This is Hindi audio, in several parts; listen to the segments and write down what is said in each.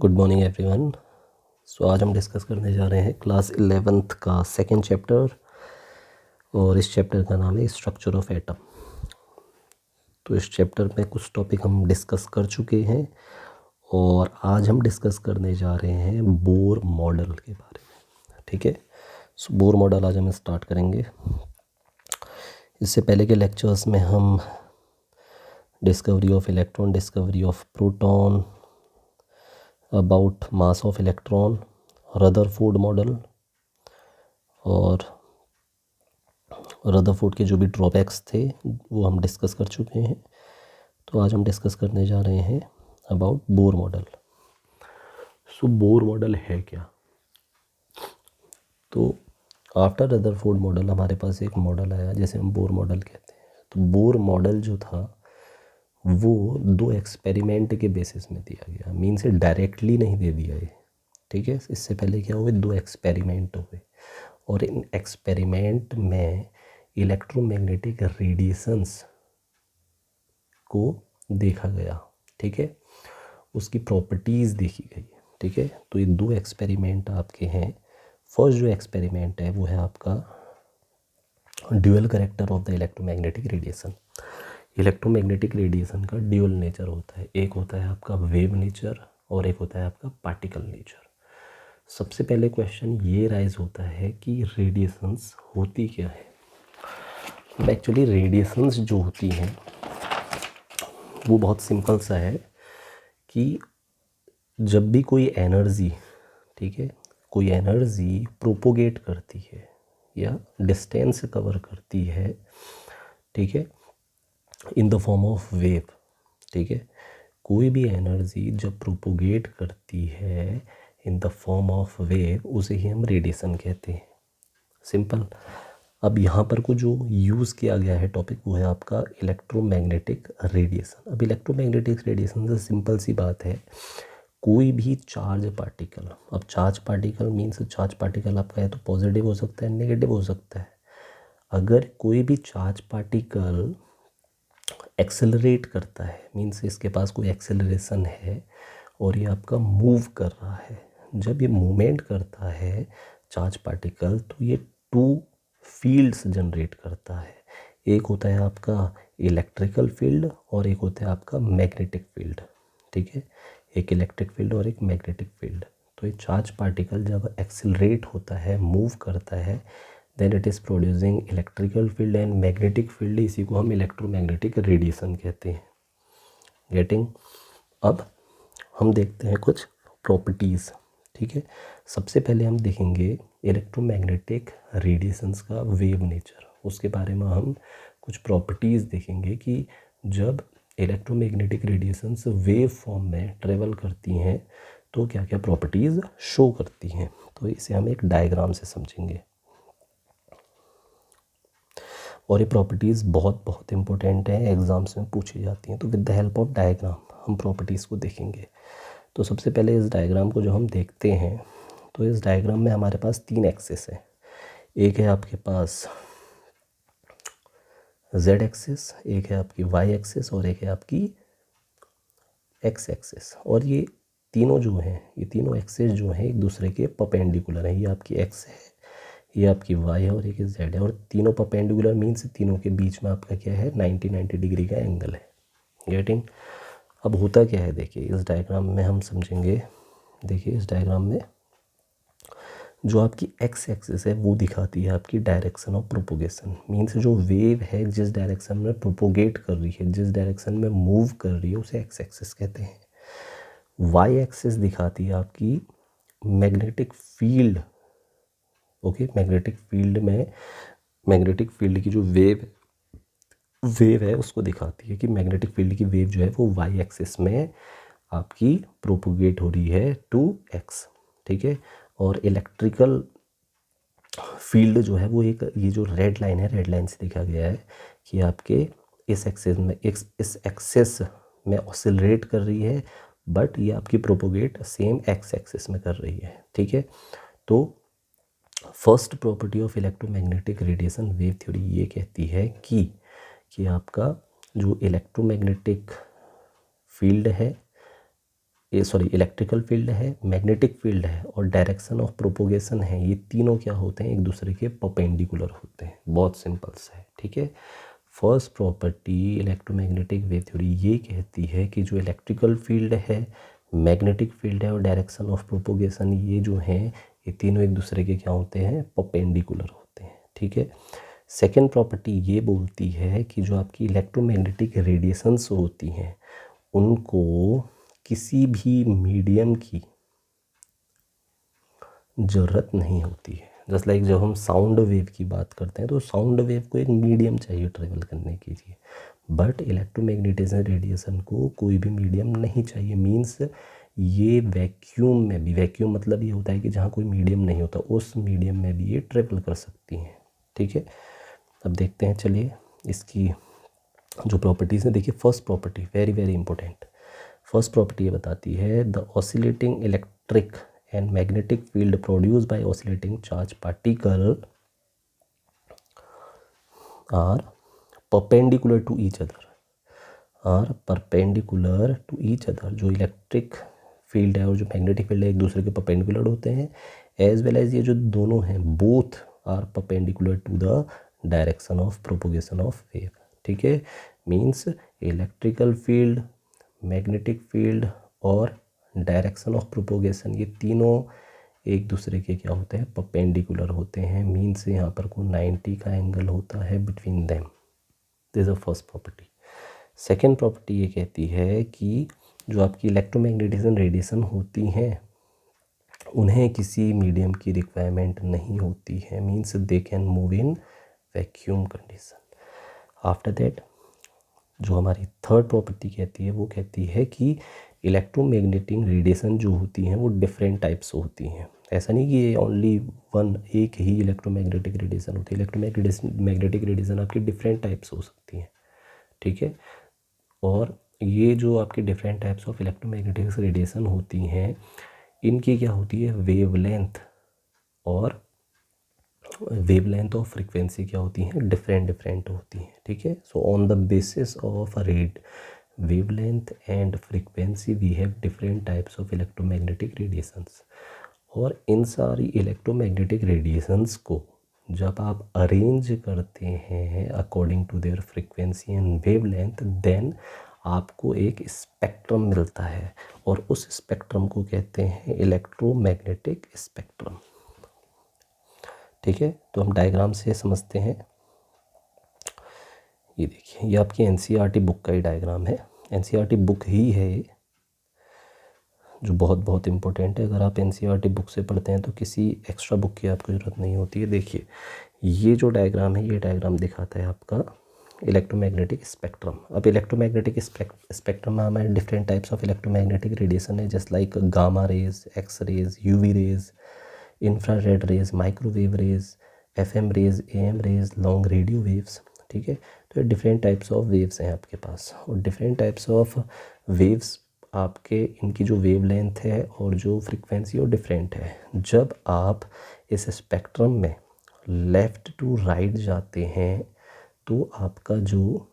Good morning everyone. आज हम डिस्कस करने जा रहे हैं क्लास 11th का सेकंड चैप्टर और इस चैप्टर का नाम है स्ट्रक्चर ऑफ एटम। तो इस चैप्टर में कुछ टॉपिक हम डिस्कस कर चुके हैं और आज हम डिस्कस करने जा रहे हैं बोर मॉडल के बारे में। ठीक है, सो बोर मॉडल आज हम स्टार्ट करेंगे। इससे पहले के लेक्चर्स में हम discovery of electron, discovery of proton, about mass of electron, Rutherford model और रदरफोर्ड के जो भी ड्रॉबैक्स थे वो हम डिस्कस कर चुके हैं। तो आज हम डिस्कस करने जा रहे हैं about Bohr model. So Bohr model है क्या? तो आफ्टर रदरफोर्ड मॉडल हमारे पास एक मॉडल आया जिसे हम बोर मॉडल कहते हैं। तो बोर मॉडल जो था वो दो एक्सपेरिमेंट के बेसिस में दिया गया, मीन से डायरेक्टली नहीं दे दिया ये। ठीक है, इससे पहले क्या हुए, दो एक्सपेरिमेंट हुए और इन एक्सपेरिमेंट में इलेक्ट्रोमैग्नेटिक रेडिएशंस को देखा गया। ठीक है, उसकी प्रॉपर्टीज़ देखी गई। ठीक है, तो ये दो एक्सपेरिमेंट आपके हैं। फर्स्ट जो एक्सपेरिमेंट है वो है आपका dual character of the electromagnetic radiation. Electromagnetic radiation का ड्यूअल नेचर होता है, एक होता है आपका वेव नेचर और एक होता है आपका पार्टिकल नेचर। सबसे पहले क्वेश्चन ये राइज होता है कि रेडिएशंस होती क्या है। एक्चुअली रेडिएशंस जो होती हैं वो बहुत सिंपल सा है कि जब भी कोई एनर्जी, ठीक है, कोई एनर्जी प्रोपोगेट करती है या डिस्टेंस कवर करती है, ठीक है, in the form of wave. ठीक है, कोई भी एनर्जी जब प्रोपोगेट करती है in the form of wave उसे ही हम रेडिएशन कहते हैं। सिंपल। अब यहाँ पर को जो यूज़ किया गया है टॉपिक वो है आपका इलेक्ट्रोमैग्नेटिक रेडिएशन। अब इलेक्ट्रोमैग्नेटिक रेडिएशन से सिंपल सी बात है, कोई भी चार्ज पार्टिकल, अब charge particle means charge particle आपका है तो पॉजिटिव हो सकता है, नेगेटिव हो सकता है। अगर कोई भी चार्ज पार्टिकल एक्सेलरेट करता है, मीन्स इसके पास कोई एक्सेलरेशन है और ये आपका मूव कर रहा है, जब ये मूवमेंट करता है चार्ज पार्टिकल तो ये टू फील्ड्स जनरेट करता है। एक होता है आपका इलेक्ट्रिकल फील्ड और एक होता है आपका मैग्नेटिक फील्ड। ठीक है, एक इलेक्ट्रिक फील्ड और एक मैग्नेटिक फील्ड। तो ये चार्ज पार्टिकल जब एक्सेलरेट होता है, मूव करता है, then it is producing electrical field and magnetic field. इसी को हम इलेक्ट्रोमैग्नेटिक रेडिएशन कहते हैं। गेटिंग? अब हम देखते हैं कुछ प्रॉपर्टीज़। ठीक है, सबसे पहले हम देखेंगे इलेक्ट्रोमैग्नेटिक रेडिएशंस का वेव नेचर, उसके बारे में हम कुछ प्रॉपर्टीज़ देखेंगे कि जब इलेक्ट्रोमैग्नेटिक रेडिएशंस वेव फॉर्म में ट्रेवल करती हैं तो क्या क्या प्रॉपर्टीज़ शो करती हैं। तो इसे हम एक डायग्राम से समझेंगे और ये प्रॉपर्टीज़ बहुत बहुत इंपॉर्टेंट हैं, एग्ज़ाम्स में पूछी जाती हैं। तो with the help of diagram हम प्रॉपर्टीज़ को देखेंगे। तो सबसे पहले इस डायग्राम को जो हम देखते हैं तो इस डायग्राम में हमारे पास तीन एक्सिस हैं। एक है आपके पास जेड एक्सिस, एक है आपकी वाई एक्सिस और एक है आपकी एक्स एक्सिस। और ये तीनों जो हैं, ये तीनों एक्सिस जो हैं एक दूसरे के परपेंडिकुलर हैं। ये आपकी एक्स है, ये आपकी वाई है और एक जेड है। और तीनों परपेंडिकुलर मीन्स तीनों के बीच में आपका क्या है, 90 डिग्री का एंगल है। गेटिंग? अब होता क्या है, देखिए इस डायग्राम में हम समझेंगे। देखिए इस डायग्राम में जो आपकी एक्स एक्सिस है वो दिखाती है आपकी डायरेक्शन ऑफ प्रोपोगेशन, मीन्स जो वेव है जिस डायरेक्शन में प्रोपोगेट कर रही है, जिस डायरेक्शन में मूव कर रही है उसे एक्स एक्सिस कहते हैं। वाई एक्सिस दिखाती है आपकी magnetic field. Okay, magnetic field में मैग्नेटिक फील्ड की जो वेव है उसको दिखाती है कि मैग्नेटिक फील्ड की वेव जो है वो वाई एक्सिस में आपकी प्रोपोगेट हो रही है टू एक्स। ठीक है, और इलेक्ट्रिकल फील्ड जो है वो एक, ये जो रेड लाइन है, रेड लाइन से देखा गया है कि आपके इस एक्सिस में इस एक्सिस में ऑसिलरेट कर रही है, बट ये आपकी प्रोपोगेट सेम एक्स एक्सिस में कर रही है। ठीक है, तो first property of electromagnetic radiation wave theory ये कहती है कि आपका जो इलेक्ट्रोमैग्नेटिक फील्ड है इलेक्ट्रिकल फील्ड है, मैग्नेटिक फील्ड है और डायरेक्शन ऑफ प्रोपोगेशन है, ये तीनों क्या होते हैं, एक दूसरे के परपेंडिकुलर होते हैं। बहुत सिंपल सा है, ठीक है। First property electromagnetic wave theory ये कहती है कि जो इलेक्ट्रिकल फील्ड है, मैग्नेटिक फील्ड है और डायरेक्शन ऑफ प्रोपोगेशन, ये जो हैं ये तीनों एक दूसरे के क्या होते हैं, परपेंडिकुलर होते हैं, ठीक है। सेकेंड प्रॉपर्टी ये बोलती है कि जो आपकी इलेक्ट्रोमैग्नेटिक रेडिएशंस होती हैं उनको किसी भी मीडियम की ज़रूरत नहीं होती है। जस्ट लाइक जब हम साउंड वेव की बात करते हैं तो साउंड वेव को एक मीडियम चाहिए ट्रेवल करने के लिए, बट इलेक्ट्रोमैग्नेटिज्म रेडिएशन को कोई भी मीडियम नहीं चाहिए। मीन्स ये वैक्यूम में भी, वैक्यूम मतलब ये होता है कि जहाँ कोई मीडियम नहीं होता, उस मीडियम में भी ये ट्रेवल कर सकती हैं, ठीक है। अब देखते हैं, चलिए इसकी जो प्रॉपर्टीज़ हैं। देखिए first property very very important. First property ये बताती है the oscillating electric and magnetic field produced by oscillating charge particle are perpendicular to each other, are perpendicular to each other. जो इलेक्ट्रिक फील्ड है और जो मैग्नेटिक फील्ड है एक दूसरे के परपेंडिकुलर होते हैं, एज वेल एज ये जो दोनों हैं both are perpendicular to the direction of propagation of wave, ठीक है। Means electrical field, magnetic field और डायरेक्शन ऑफ प्रोपोगेशन, ये तीनों एक दूसरे के क्या होते हैं, परपेंडिकुलर होते हैं। मीन्स यहाँ पर कोई 90 का एंगल होता है between them. This is the first property. Second property ये कहती है कि जो आपकी इलेक्ट्रोमैग्नेटिज्म रेडिएशन होती हैं उन्हें किसी मीडियम की रिक्वायरमेंट नहीं होती है। Means they can move in vacuum condition. After that जो हमारी थर्ड प्रॉपर्टी कहती है वो कहती है कि इलेक्ट्रोमैग्नेटिक रेडिएशन जो होती हैं वो डिफरेंट टाइप्स होती हैं। ऐसा नहीं कि ये ओनली वन, एक ही इलेक्ट्रोमैग्नेटिक रेडिएशन होती है। मैग्नेटिक रेडिएशन आपकी डिफरेंट टाइप्स हो सकती हैं, ठीक है। और ये जो आपकी different types of electromagnetic radiation होती हैं इनकी क्या होती है, वेवलेंथ और फ्रीक्वेंसी क्या होती हैं, डिफरेंट होती हैं, ठीक है। So on the basis of wavelength and frequency we have different types of electromagnetic radiations. और इन सारी इलेक्ट्रोमैग्नेटिक रेडिएशंस को जब आप अरेंज करते हैं according to their frequency and wavelength, then आपको एक स्पेक्ट्रम मिलता है और उस स्पेक्ट्रम को कहते हैं इलेक्ट्रोमैग्नेटिक स्पेक्ट्रम, ठीक है। तो हम डायग्राम से समझते हैं। ये देखिए, ये आपकी एनसीईआरटी बुक का ही डायग्राम है। एनसीईआरटी बुक ही है ये, जो बहुत इंपॉर्टेंट है। अगर आप एनसीईआरटी बुक से पढ़ते हैं तो किसी एक्स्ट्रा बुक की आपको ज़रूरत नहीं होती है। देखिए ये जो डायग्राम है, ये डायग्राम दिखाता है आपका इलेक्ट्रोमैग्नेटिक स्पेक्ट्रम। अब इलेक्ट्रोमैग्नेटिक स्पेक्ट्रम में हमारे different types of electromagnetic radiation है, just like gamma rays, X rays, UV rays, infrared rays, microwave rays, FM rays, AM rays, long radio waves, ठीक है। तो ये डिफरेंट टाइप्स ऑफ वेव्स हैं आपके पास और डिफरेंट टाइप्स ऑफ वेव्स आपके, इनकी जो वेवलेंथ है और जो फ्रीक्वेंसी वो डिफरेंट है। जब आप इस स्पेक्ट्रम में लेफ़्ट टू राइट जाते हैं तो आपका जो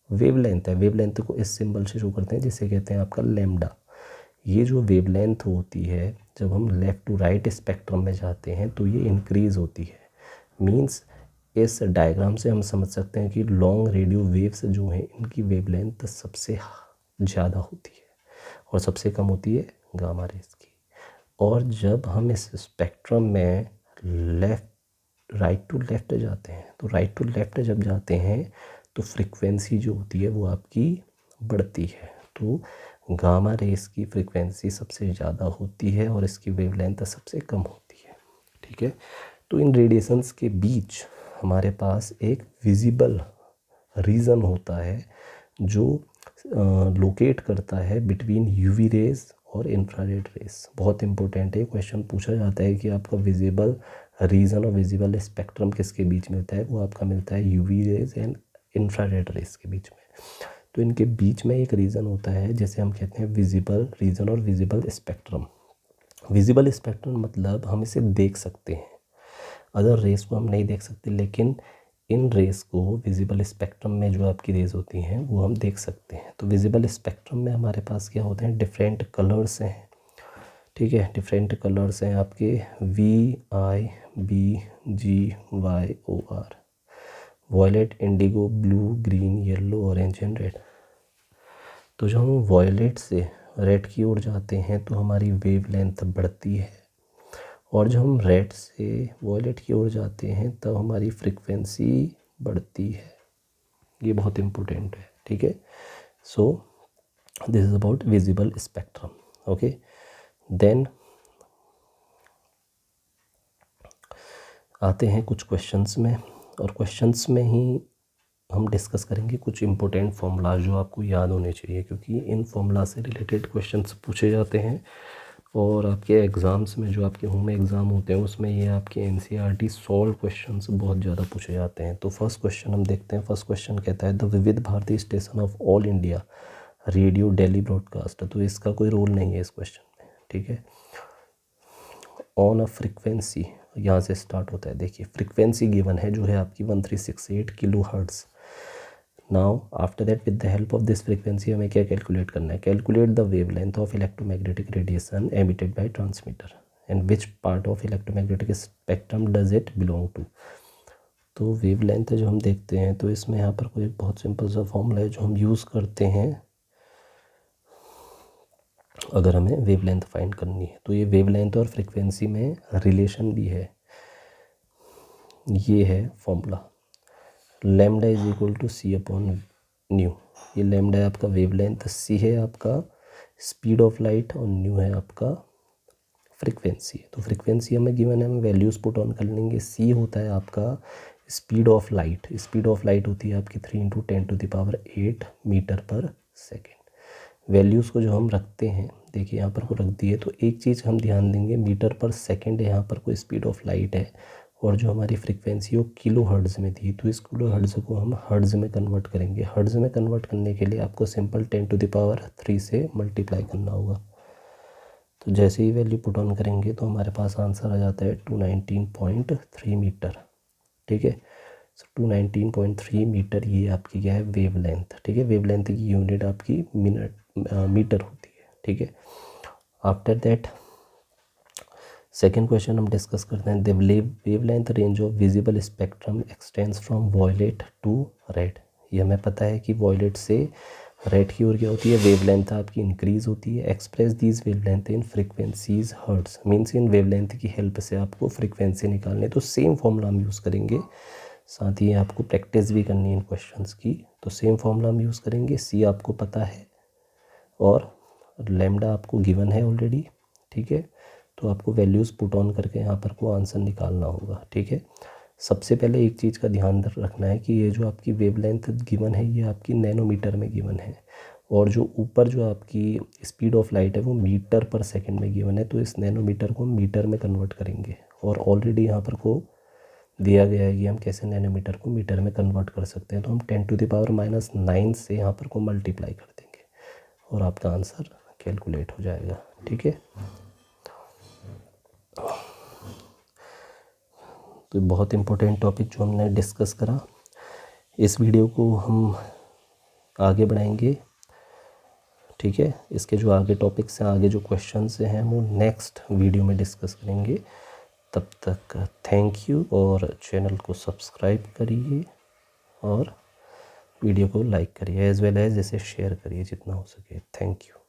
वेवलेंथ है, वेवलेंथ को इस सिंबल से शो करते हैं जिसे कहते हैं आपका लैम्डा। ये जो वेवलेंथ होती है जब हम लेफ़्ट टू राइट स्पेक्ट्रम में जाते हैं तो ये इंक्रीज़ होती है। मींस इस डायग्राम से हम समझ सकते हैं कि लॉन्ग रेडियो वेव्स जो हैं इनकी वेवलेंथ सबसे ज़्यादा होती है और सबसे कम होती है गामा रेज की। और जब हम इस स्पेक्ट्रम में राइट टू लेफ़्ट जाते हैं तो राइट टू लेफ़्ट जब जाते हैं तो फ्रीक्वेंसी जो होती है वो आपकी बढ़ती है। तो गामा रेस की फ्रीक्वेंसी सबसे ज़्यादा होती है और इसकी वेवलेंथ सबसे कम होती है, ठीक है। तो इन रेडिएशंस के बीच हमारे पास एक विजिबल रीजन होता है जो लोकेट करता है बिटवीन यूवी रेज और इंफ्रारेड रेज। बहुत इंपॉर्टेंट है, क्वेश्चन पूछा जाता है कि आपका विजिबल रीजन और विजिबल स्पेक्ट्रम किसके बीच मिलता है, वो आपका मिलता है UV rays and infrared rays के बीच में। तो इनके बीच में एक रीजन होता है जिसे हम कहते हैं विजिबल रीजन और विजिबल स्पेक्ट्रम। विजिबल स्पेक्ट्रम मतलब हम इसे देख सकते हैं, अदर रेस को हम नहीं देख सकते, लेकिन इन रेस को विजिबल स्पेक्ट्रम में जो आपकी रेज होती हैं वो हम देख सकते हैं। तो विजिबल स्पेक्ट्रम में हमारे पास क्या होते हैं, डिफरेंट कलर्स हैं, ठीक है, डिफरेंट कलर्स हैं आपके VIBGYOR, violet, indigo, blue, green, yellow, orange and red. तो जब हम वॉयलेट से रेड की ओर जाते हैं तो हमारी वेवलेंथ बढ़ती है, और जब हम रेड से वॉयलेट की ओर जाते हैं तब हमारी फ्रीक्वेंसी बढ़ती है। ये बहुत इम्पोर्टेंट है, ठीक है। So this is about visible spectrum, okay. Then आते हैं कुछ क्वेश्चंस में, और क्वेश्चंस में ही हम डिस्कस करेंगे कुछ इम्पोर्टेंट फॉर्मूला जो आपको याद होने चाहिए, क्योंकि इन फॉर्मूला से रिलेटेड क्वेश्चंस पूछे जाते हैं। और आपके एग्ज़ाम्स में, जो आपके होम एग्ज़ाम होते हैं, उसमें ये आपके NCERT सॉल्व क्वेश्चंस बहुत ज़्यादा पूछे जाते हैं। तो फर्स्ट क्वेश्चन हम देखते हैं। फर्स्ट क्वेश्चन कहता है the Vividh Bharati station of all India radio daily broadcast. तो इसका कोई रोल नहीं है इस क्वेश्चन में, ठीक है। ऑन अ फ्रीक्वेंसी, यहाँ से स्टार्ट होता है। देखिए फ्रीक्वेंसी गिवन है जो है आपकी 1368 kilo hertz. Now after that with the help of this frequency हमें क्या कैलकुलेट करना है, calculate the wavelength of electromagnetic radiation emitted by transmitter and which part of electromagnetic spectrum does it belong to. तो वेवलेंथ जो हम देखते हैं, तो इसमें यहाँ पर कोई बहुत सिंपल सा फॉर्मूला है जो हम यूज़ करते हैं अगर हमें वेवलेंथ फाइंड करनी है। तो ये वेवलेंथ और फ्रीक्वेंसी में रिलेशन भी है। ये है formula, lambda is equal to C upon nu. ये लैम्डा है आपका वेवलेंथ, C है आपका स्पीड ऑफ लाइट, और न्यू है आपका फ्रीक्वेंसी। तो फ्रीक्वेंसी हमें गिवन है, हम वैल्यूज़ पुट ऑन कर लेंगे। C होता है आपका speed of light. Speed of light होती है आपकी 3 × 10⁸ मीटर पर सेकेंड। वैल्यूज़ को जो हम रखते हैं, देखिए यहाँ पर को रख दिए, तो एक चीज़ हम ध्यान देंगे, मीटर पर सेकेंड है, यहाँ पर कोई स्पीड ऑफ लाइट है, और जो हमारी फ्रीक्वेंसी वो किलो हर्ट्ज़ में थी, तो इस किलो हर्ट्ज़ को हम हर्ट्ज़ में कन्वर्ट करेंगे। हर्ट्ज़ में कन्वर्ट करने के लिए आपको सिंपल 10⁻³ से मल्टीप्लाई करना होगा। तो जैसे ही वैल्यू पुट ऑन करेंगे तो हमारे पास आंसर आ जाता है 219.3 मीटर, ठीक है। सो 219.3 मीटर ये आपकी क्या है, वेवलेंथ, ठीक है। वेवलेंथ की यूनिट आपकी मीटर होती है, ठीक है। आफ्टर दैट सेकेंड क्वेश्चन हम डिस्कस करते हैं। The wavelength range of visible spectrum extends from violet to red. ये हमें पता है कि वॉयलेट से रेड की ओर क्या होती है, वेवलेंथ आपकी इंक्रीज होती है। Express these wavelength in frequencies hertz, means इन वेवलेंथ की हेल्प से आपको फ्रीक्वेंसी निकालने, तो सेम फॉर्मूला हम यूज़ करेंगे। साथ ही आपको प्रैक्टिस भी करनी है इन क्वेश्चंस की, तो सेम फॉर्मूला हम यूज़ करेंगे। C आपको पता है और लैम्डा आपको गिवन है ऑलरेडी, ठीक है। तो आपको वैल्यूज़ पुट ऑन करके यहाँ पर को आंसर निकालना होगा, ठीक है। सबसे पहले एक चीज़ का ध्यान रखना है कि ये जो आपकी वेवलेंथ गिवन है ये आपकी नैनोमीटर में गिवन है, और जो ऊपर जो आपकी स्पीड ऑफ लाइट है वो मीटर पर सेकंड में गिवन है। तो इस नैनोमीटर को मीटर में कन्वर्ट करेंगे, और ऑलरेडी यहाँ पर को दिया गया है कि हम कैसे नैनोमीटर को मीटर में कन्वर्ट कर सकते हैं। तो हम 10⁻⁹ से यहाँ पर को मल्टीप्लाई कर देंगे, और आपका आंसर कैलकुलेट हो जाएगा, ठीक है। तो बहुत इम्पोर्टेंट टॉपिक जो हमने डिस्कस करा, इस वीडियो को हम आगे बढ़ाएंगे, ठीक है। इसके जो आगे टॉपिक्स हैं, आगे जो क्वेश्चंस हैं, वो नेक्स्ट वीडियो में डिस्कस करेंगे। तब तक थैंक यू, और चैनल को सब्सक्राइब करिए और वीडियो को लाइक करिए, एज वेल एज इसे शेयर करिए जितना हो सके। Thank you.